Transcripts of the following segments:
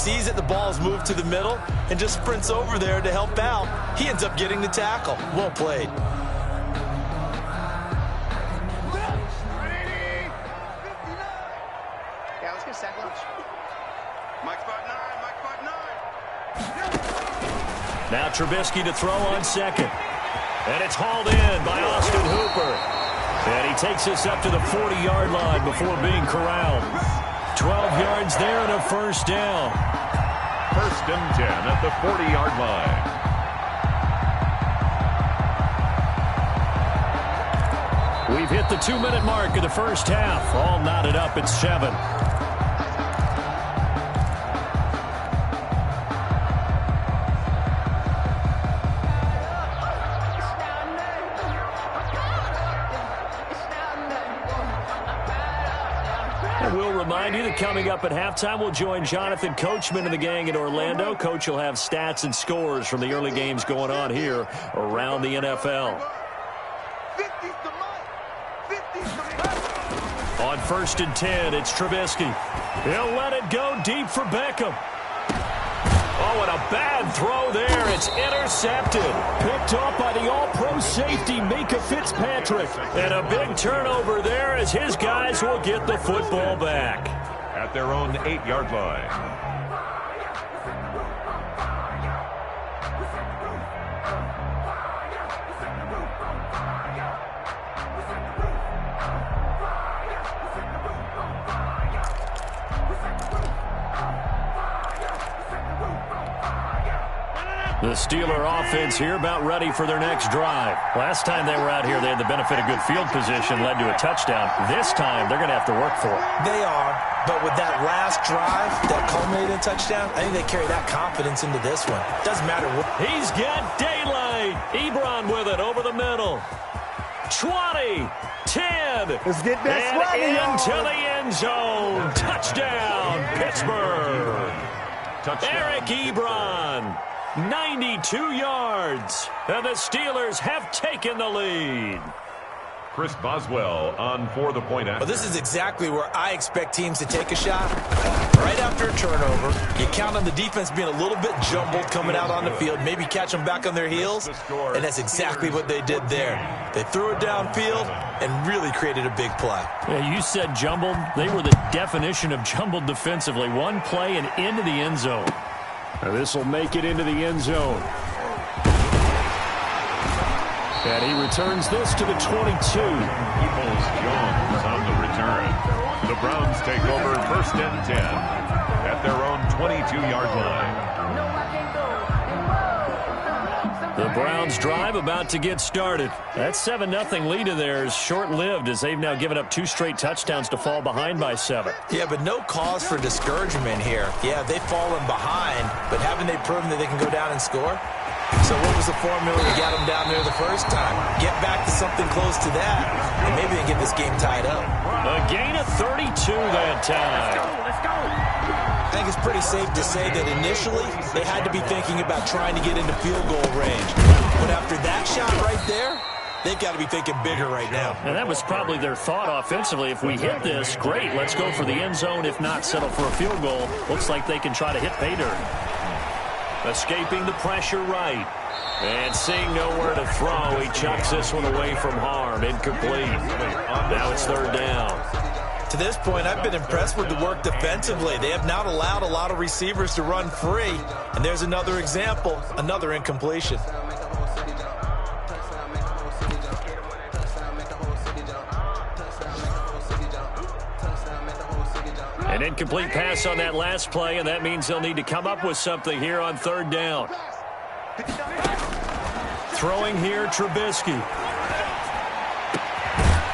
sees that the ball's moved to the middle and just sprints over there to help out. He ends up getting the tackle. Well played. Yeah, let's get a sack lunch. Mike spot 9, Mike spot 9. Now Trubisky to throw on second. And it's hauled in by Austin Hooper. And he takes us up to the 40-yard line before being corralled. 12 yards there and a first down. First and 10 at the 40-yard line. We've hit the 2-minute mark of the first half. All knotted up at 7. We'll remind you that coming up at halftime, we'll join Jonathan Coachman and the gang in Orlando. Coach will have stats and scores from the early games going on here around the NFL. On first and 10, it's Trubisky. He'll let it go deep for Beckham. Oh, and a bad throw there. It's intercepted. Picked off by the all-pro safety, Mika Fitzpatrick. And a big turnover there as his guys will get the football back. At their own 8-yard line. The Steeler offense here about ready for their next drive. Last time they were out here, they had the benefit of good field position, led to a touchdown. This time, they're going to have to work for it. They are, but with that last drive that culminated in a touchdown, I think they carry that confidence into this one. Doesn't matter what. He's got daylight. Ebron with it over the middle. 20, 10. Let's get that and sweaty, into the end zone. Touchdown, Pittsburgh. Touchdown. Eric Ebron. 92 yards, and the Steelers have taken the lead. Chris Boswell on for the point after. Well, this is exactly where I expect teams to take a shot. Right after a turnover, you count on the defense being a little bit jumbled coming out on the field, maybe catch them back on their heels, and that's exactly what they did there. They threw it downfield and really created a big play. Yeah, you said jumbled. They were the definition of jumbled defensively. One play and into the end zone. Now this will make it into the end zone. And he returns this to the 22. Peoples Jones on the return. The Browns take over first and 10 at their own 22-yard line. The Browns drive about to get started. That 7-0 lead of theirs short-lived as they've now given up 2 straight touchdowns to fall behind by 7. Yeah, but no cause for discouragement here. Yeah, they've fallen behind, but haven't they proven that they can go down and score? So what was the formula that got them down there the first time? Get back to something close to that, and maybe they get this game tied up. A gain of 32 that time. Let's go. I think it's pretty safe to say that initially they had to be thinking about trying to get into field goal range. But after that shot right there, they've got to be thinking bigger right now. And that was probably their thought offensively. If we hit this, great. Let's go for the end zone. If not, settle for a field goal. Looks like they can try to hit pay dirt. Escaping the pressure right. And seeing nowhere to throw, he chucks this one away from harm. Incomplete. Now it's third down. To this point, I've been impressed with the work defensively. They have not allowed a lot of receivers to run free. And there's another example, another incompletion. An incomplete pass on that last play, and that means they'll need to come up with something here on third down. Throwing here, Trubisky.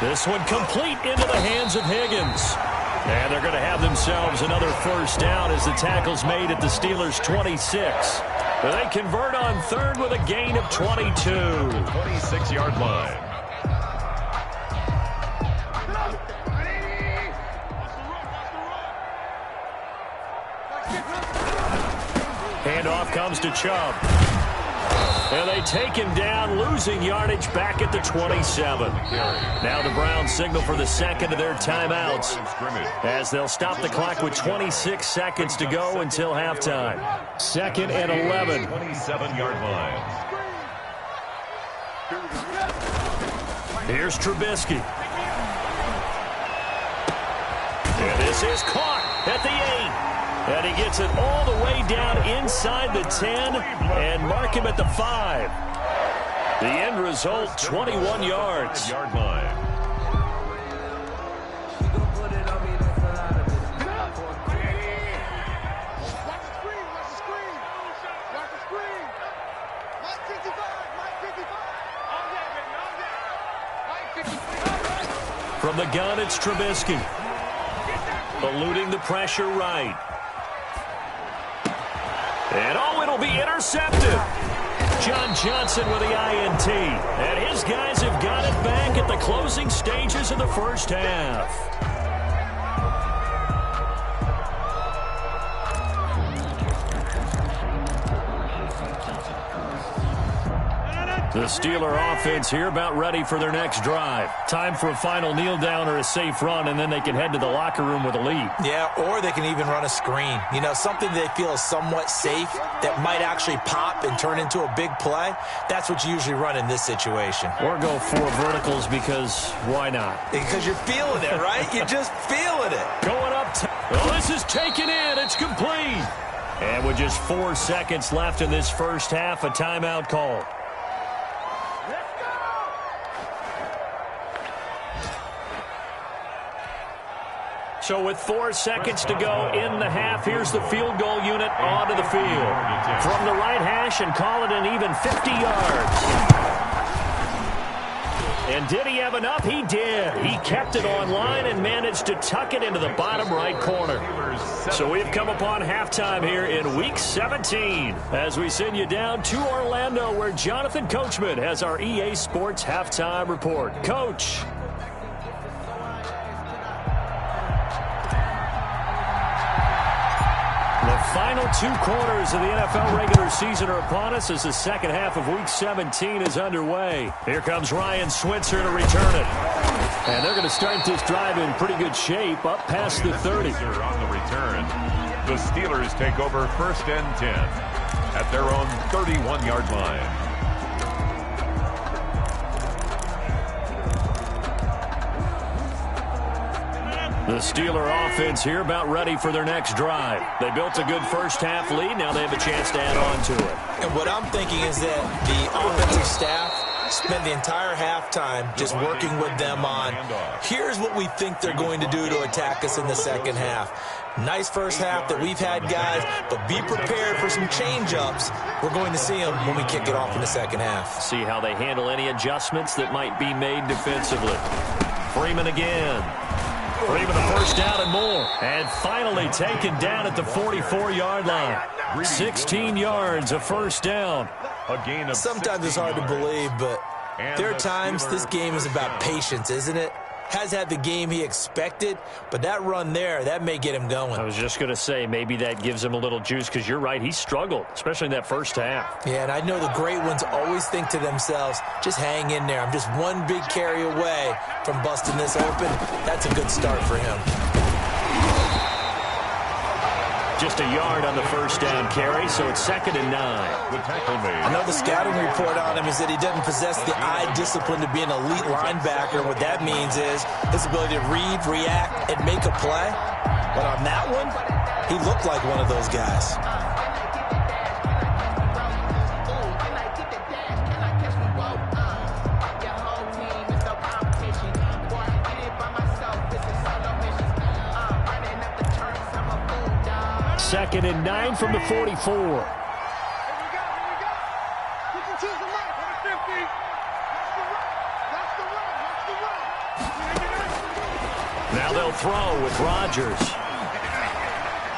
This one complete into the hands of Higgins. And they're going to have themselves another first down as the tackle's made at the Steelers' 26. They convert on third with a gain of 22. 26-yard line. Handoff comes to Chubb. And they take him down, losing yardage back at the 27. Now the Browns signal for the second of their timeouts as they'll stop the clock with 26 seconds to go until halftime. 2nd and 11. 27-yard line. Here's Trubisky. And this is caught at the 8. And he gets it all the way down inside the 10 and mark him at the 5. The end result, 21 yards. Yard line. From the gun, it's Trubisky. Eluding the pressure right. And it'll be intercepted. John Johnson with the INT. And his guys have got it back at the closing stages of the first half. The Steeler offense here about ready for their next drive. Time for a final kneel down or a safe run, and then they can head to the locker room with a lead. Yeah, or they can even run a screen. You know, something they feel is somewhat safe that might actually pop and turn into a big play. That's what you usually run in this situation. Or go 4 verticals because why not? Because you're feeling it, right? You're just feeling it. Going up. Well, this is taken in. It's complete. And with just 4 seconds left in this first half, a timeout call. So with 4 seconds to go in the half, here's the field goal unit onto the field. From the right hash and call it an even 50 yards. And did he have enough? He did. He kept it on line and managed to tuck it into the bottom right corner. So we've come upon halftime here in Week 17 as we send you down to Orlando where Jonathan Coachman has our EA Sports halftime report. Coach. The final 2 quarters of the NFL regular season are upon us as the second half of Week 17 is underway. Here comes Ryan Switzer to return it. And they're going to start this drive in pretty good shape, up past the 30. On the return, the Steelers take over 1st and 10 at their own 31-yard line. The Steeler offense here about ready for their next drive. They built a good first half lead. Now they have a chance to add on to it. And what I'm thinking is that the offensive staff spend the entire halftime just working with them on, here's what we think they're going to do to attack us in the second half. Nice first half that we've had, guys, but be prepared for some change-ups. We're going to see them when we kick it off in the second half. See how they handle any adjustments that might be made defensively. Freeman again. Freeman the first down and more. And finally taken down at the 44-yard line. 16 yards, a first down. A gain of Sometimes it's hard to believe, but there are times this game is about patience, isn't it? Has had the game he expected, but that run there, that may get him going. I was just going to say, maybe that gives him a little juice because you're right, he struggled, especially in that first half. Yeah, and I know the great ones always think to themselves, just hang in there. I'm just one big carry away from busting this open. That's a good start for him. Just a yard on the first down carry, so it's 2nd and 9. the tackle made. I know the scouting report on him is that he doesn't possess the eye discipline to be an elite linebacker. And what that means is his ability to read, react, and make a play. But on that one, he looked like one of those guys. Second and 9 from the 44. Now they'll throw with Rodgers.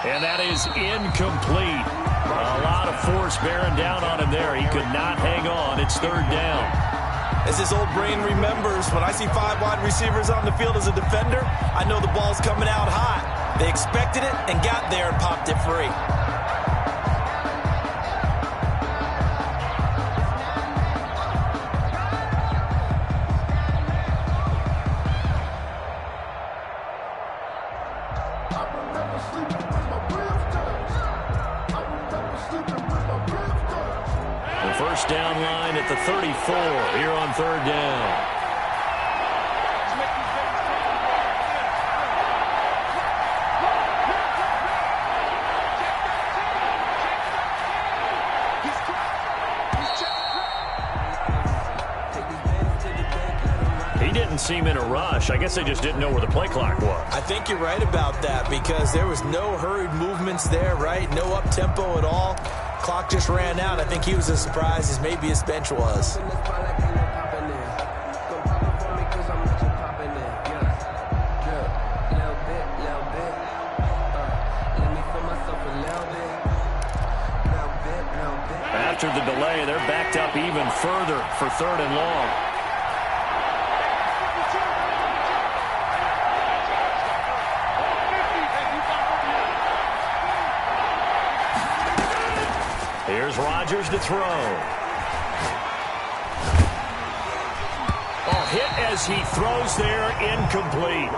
And that is incomplete. A lot of force bearing down on him there. He could not hang on. It's 3rd down. As his old brain remembers, when I see 5 wide receivers on the field as a defender, I know the ball's coming out hot. They expected it and got there and popped it free. first down line at the 34 here on third down. Didn't seem in a rush. I guess they just didn't know where the play clock was. I think you're right about that because there was no hurried movements there, right? No up-tempo at all. Clock just ran out. I think he was as surprised as maybe his bench was. After the delay, they're backed up even further for third and long. Here's Rodgers to throw. Oh, hit as he throws there, incomplete.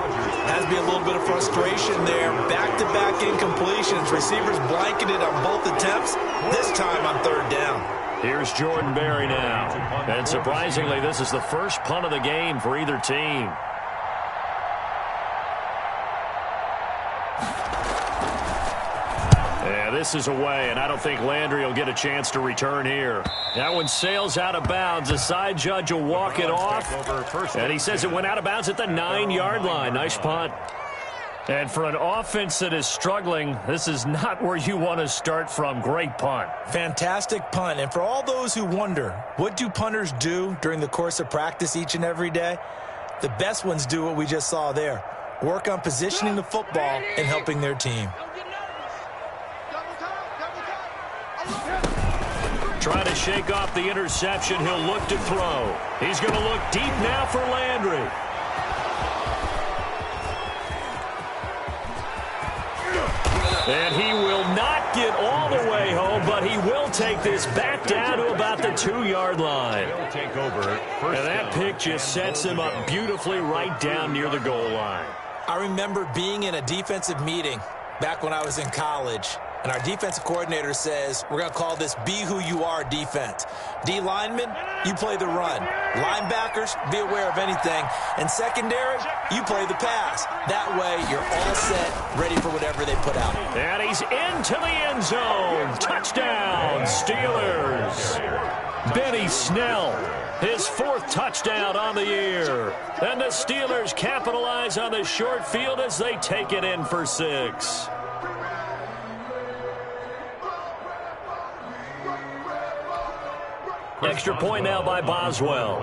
Has to be a little bit of frustration there. Back-to-back incompletions. Receivers blanketed on both attempts, this time on third down. Here's Jordan Berry now. And surprisingly, this is the first punt of the game for either team. This is away, and I don't think Landry will get a chance to return here. That one sails out of bounds. The side judge will walk it off, and he says it went out of bounds at the 9-yard line. Nice punt. And for an offense that is struggling, this is not where you want to start from. Great punt. Fantastic punt. And for all those who wonder, what do punters do during the course of practice each and every day? The best ones do what we just saw there. Work on positioning the football and helping their team. Trying to shake off the interception. He'll look to throw. He's going to look deep now for Landry. And he will not get all the way home, but he will take this back down to about the 2-yard line. He'll take over. And that pick just sets him up beautifully right down near the goal line. I remember being in a defensive meeting back when I was in college. And our defensive coordinator says, we're going to call this Be Who You Are defense. D linemen, you play the run. Linebackers, be aware of anything. And secondary, you play the pass. That way, you're all set, ready for whatever they put out. And he's into the end zone. Touchdown, Steelers. Benny Snell, his 4th touchdown on the year. And the Steelers capitalize on the short field as they take it in for 6. Extra point now by Boswell.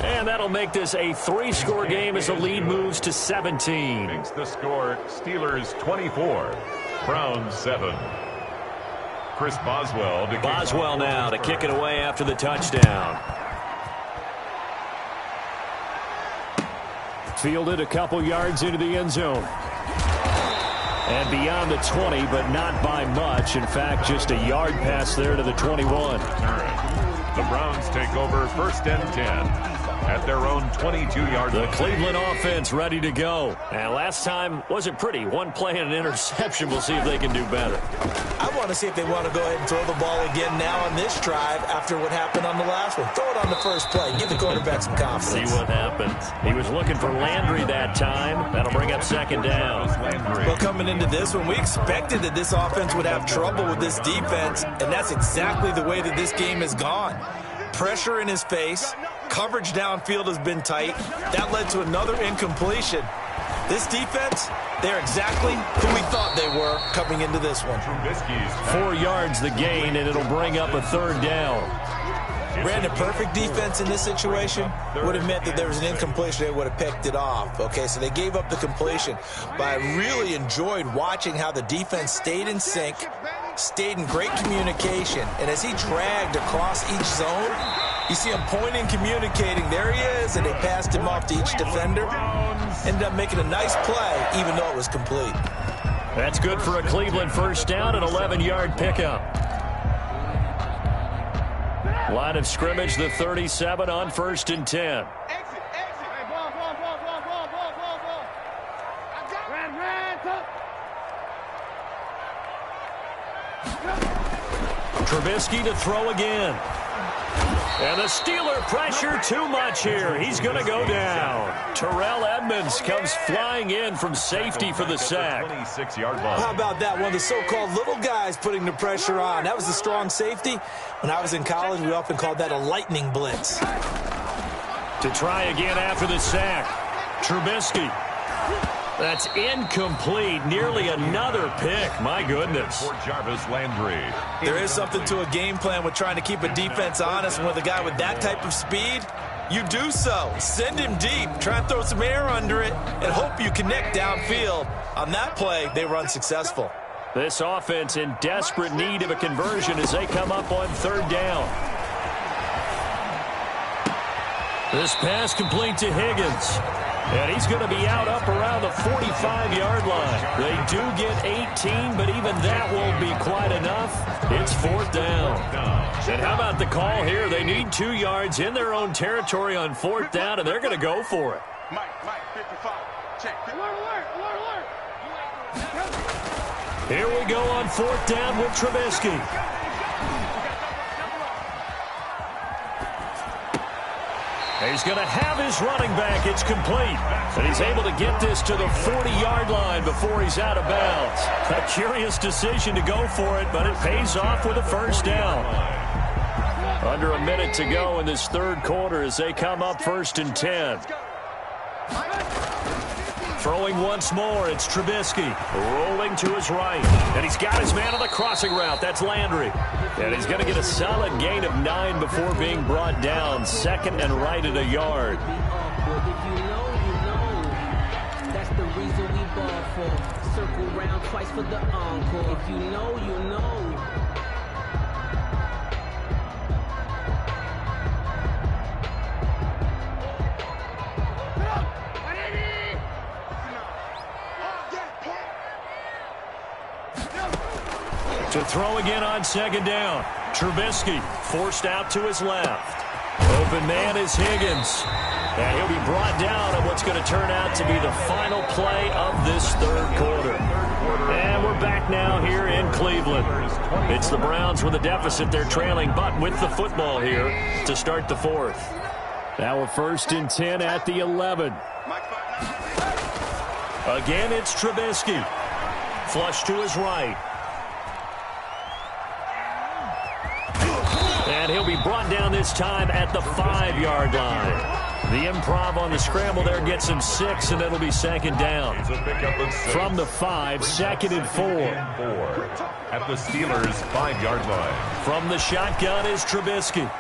And that'll make this a 3-score game as the lead moves to 17. Makes the score Steelers 24, Browns 7. Chris Boswell. Boswell now to kick it away after the touchdown. Fielded a couple yards into the end zone. And beyond the 20, but not by much. In fact, just a yard pass there to the 21. The Browns take over 1st and 10 at their own 22-yard line. The Cleveland offense ready to go. And last time wasn't pretty. One play and an interception. We'll see if they can do better. I want to see if they want to go ahead and throw the ball again now on this drive after what happened on the last one. Throw it on the first play. Give the quarterback some confidence. See what happens. He was looking for Landry that time. That'll bring up 2nd down. Well, coming into this one, we expected that this offense would have trouble with this defense, and that's exactly the way that this game has gone. Pressure in his face. Coverage downfield has been tight. That led to another incompletion. This defense, they're exactly who we thought they were coming into this one. 4 yards the gain, and it'll bring up a 3rd down. Brandon, perfect defense in this situation would have meant that there was an incompletion. They would have picked it off. Okay, so they gave up the completion. But I really enjoyed watching how the defense stayed in sync, stayed in great communication. And as he dragged across each zone, you see him pointing, communicating. There he is, and they passed him off to each defender. Ended up making a nice play, even though it was complete. That's good for a Cleveland first down, an 11-yard pickup. Line of scrimmage, the 37 on 1st and 10. Trubisky to throw again. And the Steeler pressure too much here. He's going to go down. Terrell Edmonds comes flying in from safety for the sack. 26-yard line. How about that? One of the so-called little guys putting the pressure on. That was the strong safety. When I was in college, we often called that a lightning blitz. To try again after the sack. Trubisky. That's incomplete. Nearly another pick. My goodness. For Jarvis Landry. There is something to a game plan with trying to keep a defense honest. And with a guy with that type of speed, you do so. Send him deep. Try and throw some air under it and hope you connect downfield. On that play, they were unsuccessful. This offense in desperate need of a conversion as they come up on third down. This pass complete to Higgins. And he's going to be out up around the 45-yard line. They do get 18, but even that won't be quite enough. It's fourth down. And how about the call here? They need 2 yards in their own territory on fourth down, and they're going to go for it. Mike, 55. Check. Alert. Here we go on fourth down with Trubisky. He's going to have his running back. It's complete. And he's able to get this to the 40-yard line before he's out of bounds. A curious decision to go for it, but it pays off with a first down. Under a minute to go in this third quarter as they come up first and 10. Throwing once more, it's Trubisky. Rolling to his right. And he's got his man on the crossing route. That's Landry. And he's going to get a solid gain of 9 before being brought down. Second and right at a yard. If you know. That's the reason we ball for. Circle round twice for the encore. If you know, you know. To throw again on second down. Trubisky forced out to his left. Open man is Higgins. And he'll be brought down on what's going to turn out to be the final play of this third quarter. And we're back now here in Cleveland. It's the Browns with a deficit. They're trailing, but with the football here to start the fourth. Now a first and 10 at the 11. Again, it's Trubisky. Flush to his right. And he'll be brought down this time at the 5-yard line. The improv on the scramble there gets him 6, and it'll be second down. From the 5, second and 4. At the Steelers' 5-yard line. From the shotgun is Trubisky.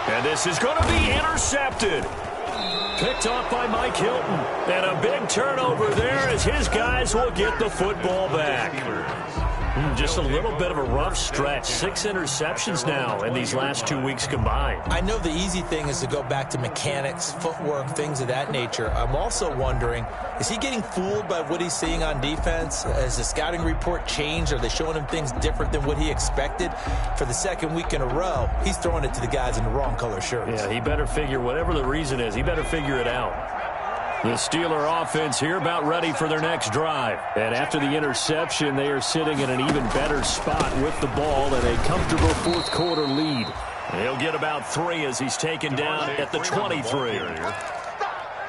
And this is going to be intercepted. Picked off by Mike Hilton. And a big turnover there as his guys will get the football back. Just a little bit of a rough stretch. 6 interceptions now in these last 2 weeks combined. I know the easy thing is to go back to mechanics, footwork, things of that nature. I'm also wondering, is he getting fooled by what he's seeing on defense? Has the scouting report changed? Are they showing him things different than what he expected? For the second week in a row, he's throwing it to the guys in the wrong color shirts. Yeah, he better figure, whatever the reason is, he better figure it out. The Steeler offense here about ready for their next drive. And after the interception, they are sitting in an even better spot with the ball and a comfortable fourth quarter lead. He'll get about 3 as he's taken down at the 23.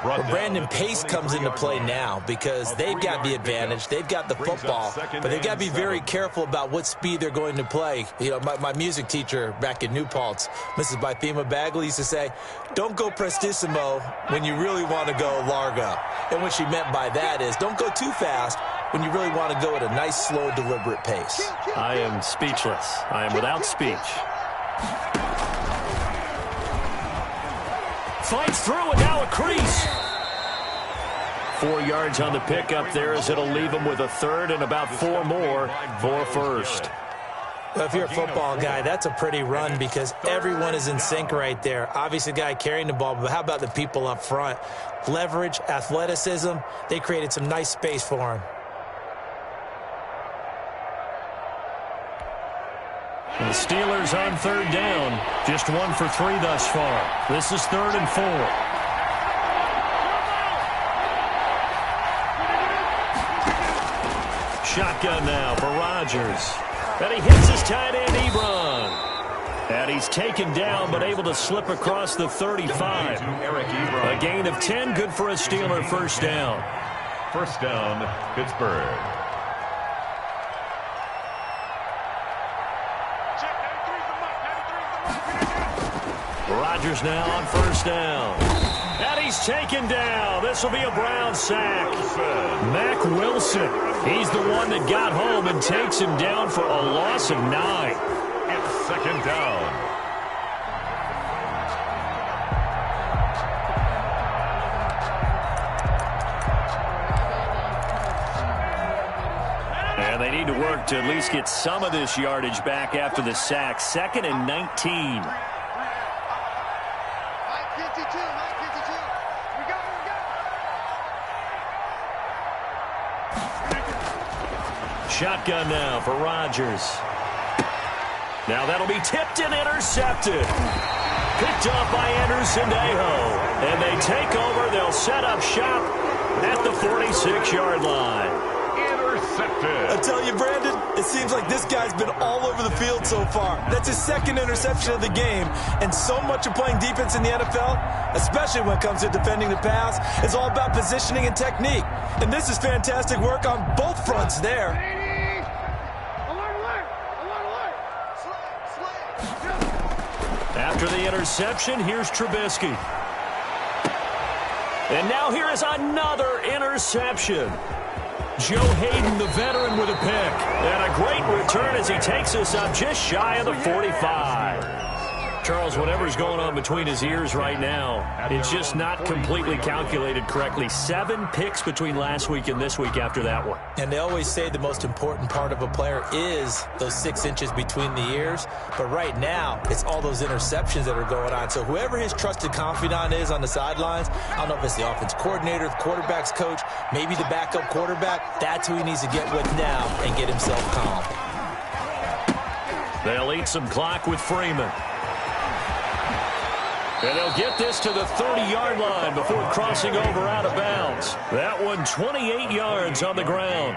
Well, Brandon Pace comes into play now because they've got the advantage. They've got the football, but they've got to be very careful about what speed they're going to play. You know, my music teacher back in New Paltz, Mrs. Bythema Bagley, used to say, don't go prestissimo when you really want to go largo. And what she meant by that is don't go too fast when you really want to go at a nice, slow, deliberate pace. I am speechless. I am without speech. Fights through and now a crease. 4 yards on the pickup there as it'll leave him with a third and about 4 more for first. Well, if you're a football guy, that's a pretty run because everyone is in sync right there. Obviously, the guy carrying the ball, but how about the people up front? Leverage, athleticism, they created some nice space for him. The Steelers on third down. Just 1 for 3 thus far. This is 3rd and 4. shotgun now for Rodgers. And he hits his tight end, Ebron. And he's taken down, but able to slip across the 35. A gain of 10, good for a Steeler first down. First down, Pittsburgh. Rodgers now on first down. And he's taken down. This will be a Brown sack. Mack Wilson. He's the one that got home and takes him down for a loss of 9. It's second down. And they need to work to at least get some of this yardage back after the sack. 2nd and 19. Shotgun now for Rodgers. Now that'll be tipped and intercepted. Picked off by Anderson-Dejo. And they take over. They'll set up shop at the 46-yard line. Intercepted. I tell you, Brandon, it seems like this guy's been all over the field so far. That's his 2nd interception of the game. And so much of playing defense in the NFL, especially when it comes to defending the pass, is all about positioning and technique. And this is fantastic work on both fronts there. After the interception, here's Trubisky. And now here is another interception. Joe Hayden, the veteran, with a pick. And a great return as he takes us up just shy of the 45. Charles, whatever's going on between his ears right now, it's just not completely calculated correctly. 7 picks between last week and this week after that one. And they always say the most important part of a player is those 6 inches between the ears. But right now, it's all those interceptions that are going on. So whoever his trusted confidant is on the sidelines, I don't know if it's the offense coordinator, the quarterback's coach, maybe the backup quarterback, that's who he needs to get with now and get himself calm. They'll eat some clock with Freeman. And they'll get this to the 30-yard line before crossing over out of bounds. That one 28 yards on the ground.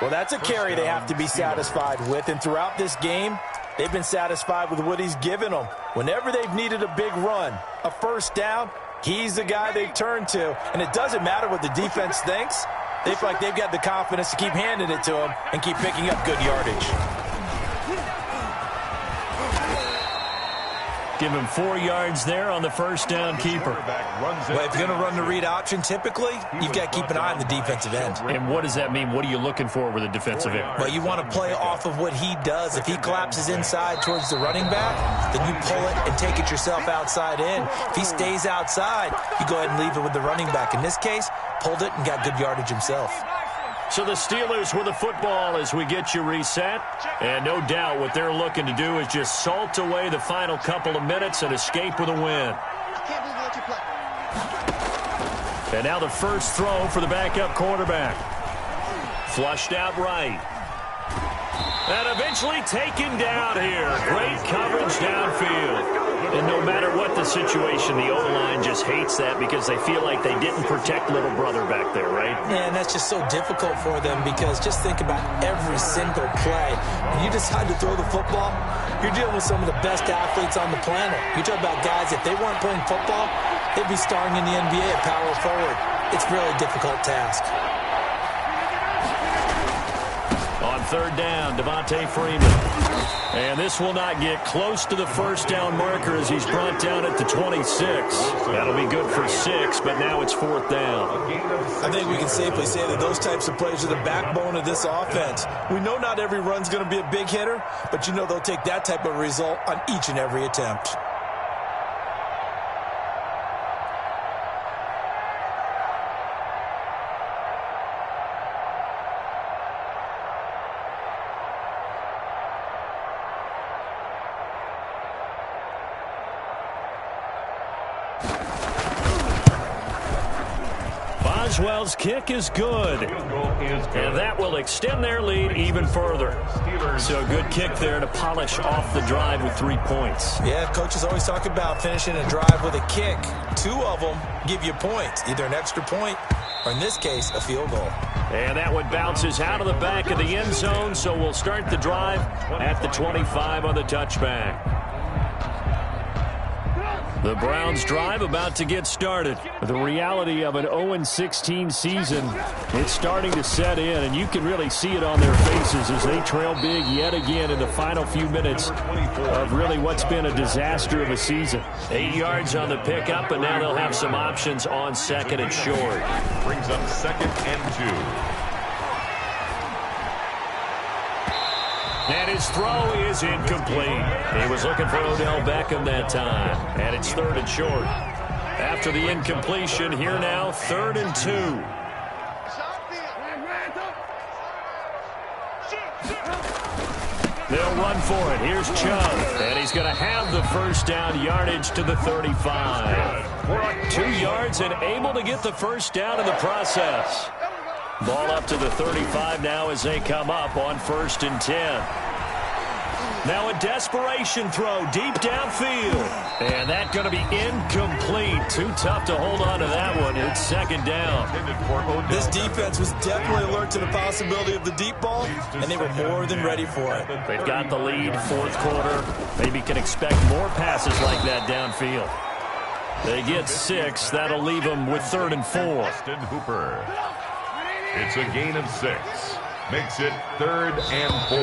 Well, that's a carry they have to be satisfied with. And throughout this game, they've been satisfied with what he's given them. Whenever they've needed a big run, a first down, he's the guy they've turned to. And it doesn't matter what the defense thinks. They feel like they've got the confidence to keep handing it to him and keep picking up good yardage. Give him 4 yards there on the first down keeper. Well, if you're going to run the read option, typically, you've got to keep an eye on the defensive end. And what does that mean? What are you looking for with a defensive end? Well, you want to play off of what he does. If he collapses inside towards the running back, then you pull it and take it yourself outside in. If he stays outside, you go ahead and leave it with the running back. In this case, pulled it and got good yardage himself. So the Steelers with the football as we get you reset. And no doubt what they're looking to do is just salt away the final couple of minutes and escape with a win. And now the first throw for the backup quarterback. Flushed out right. And eventually taken down here. Great coverage downfield. And no matter what the situation, the O-line just hates that because they feel like they didn't protect little brother back there, right? Man, that's just so difficult for them because just think about every single play. When you decide to throw the football, you're dealing with some of the best athletes on the planet. You talk about guys, if they weren't playing football, they'd be starring in the NBA at power forward. It's really a difficult task. On third down, Devontae Freeman. And this will not get close to the first down marker as he's brought down at the 26. That'll be good for 6, but now it's 4th down. I think we can safely say that those types of plays are the backbone of this offense. We know not every run's going to be a big hitter, but you know they'll take that type of result on each and every attempt. Boswell's kick is good. And that will extend their lead even further. So a good kick there to polish off the drive with 3 points. Yeah, coaches always talk about finishing a drive with a kick. 2 of them give you points, either an extra point or in this case, a field goal. And that one bounces out of the back of the end zone, so we'll start the drive at the 25 on the touchback. The Browns drive about to get started. The reality of an 0-16 season, it's starting to set in, and you can really see it on their faces as they trail big yet again in the final few minutes of really what's been a disaster of a season. 8 yards on the pickup, and now they'll have some options on second and short. Brings up 2nd and 2. And his throw is incomplete. He was looking for Odell Beckham that time. And it's 3rd and short. After the incompletion, here now, 3rd and 2. They'll run for it. Here's Chubb. And he's going to have the first down, yardage to the 35. 2 yards and able to get the first down in the process. Ball up to the 35 now as they come up on 1st and 10. Now a desperation throw deep downfield. And that's going to be incomplete. Too tough to hold on to that one. It's 2nd down. This defense was definitely alert to the possibility of the deep ball, and they were more than ready for it. They've got the lead, 4th quarter. Maybe can expect more passes like that downfield. They get 6. That'll leave them with 3rd and 4. Austin Hooper. It's a gain of 6. Makes it 3rd and 4.